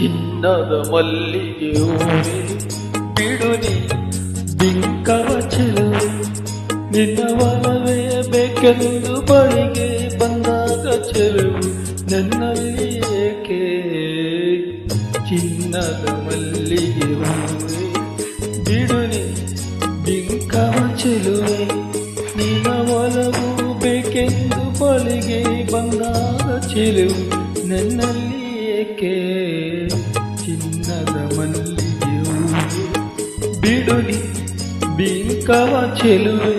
ಚಿನ್ನದ ಮಲ್ಲಿಗೆ ಹೂವೆ ಬಿಡುನಿ ಬಿಂಕವ ಚೆಲುವೆ ನಿನ್ನ ಒಲವೇ ಬೇಕೆಂದು ಬಳಿಗೆ ಬಂದಾಗ ಚೆಲುವು ನನ್ನಲ್ಲಿ ಏಕೆ ಚಿನ್ನದ ಮಲ್ಲಿಗೆ ಹೂವೆ ಬಿಡುನಿ ಬಿಂಕವ ಚೆಲುವೆ ನಿನ್ನ ಒಲವು ಬೇಕೆಂದು ಬಳಿಗೆ ಬಂದಾಗ ಚೆಲುವು ನನ್ನಲ್ಲಿ ಏಕೆ ಚಿನ್ನದ ಮಲ್ಲಿಗೆ ಹೂವೆ ಬಿಡುನಿ ಬಿಂಕವ ಚೆಲುವೆ